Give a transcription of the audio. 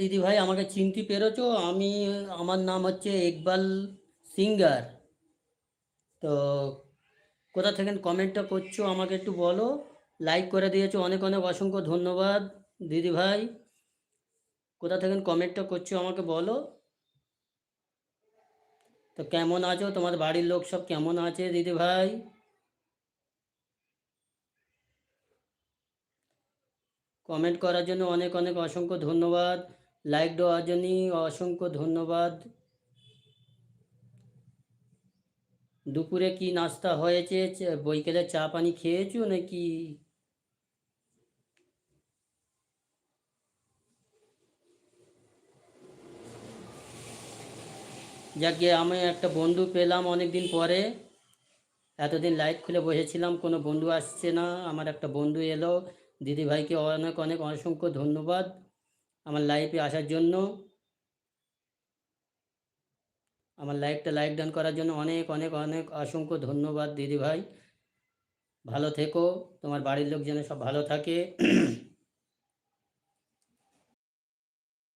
দিদি ভাই আমাকে চিনতে পেরেছো? আমার নাম হচ্ছে ইকবাল সিঙ্গার। তো কোথা থেকে কমেন্টটা করছো আমাকে একটু বলো। লাইক করে দিয়েছো, অনেক অনেক অসংখ্য ধন্যবাদ দিদি ভাই। কোথা থেকে কমেন্টটা করছো আমাকে বলো। তো কেমন আছো, তোমার বাড়ির লোক সব কেমন আছে দিদি ভাই? কমেন্ট করার জন্য অনেক অনেক অসংখ্য ধন্যবাদ। লাইক দেওয়ার জন্য অসংখ্য ধন্যবাদ। দুপুরে কি নাস্তা হয়েছে? বৈকালে চা পানি খেয়েছো নাকি? যাকে আমি একটা বন্ধু পেলাম অনেক দিন পরে। এতদিন লাইভ খুলে বসেছিলাম, কোনো বন্ধু আসছে না, আমার একটা বন্ধু এলো। দিদিভাইকে অনেক অনেক অসংখ্য ধন্যবাদ আমার লাইভে আসার জন্য। আমার লাইভটা লাইক ডান করার জন্য অনেক অনেক অনেক অসংখ্য ধন্যবাদ দিদিভাই। ভালো থেকো, তোমার বাড়ির লোক যেন সব ভালো থাকে।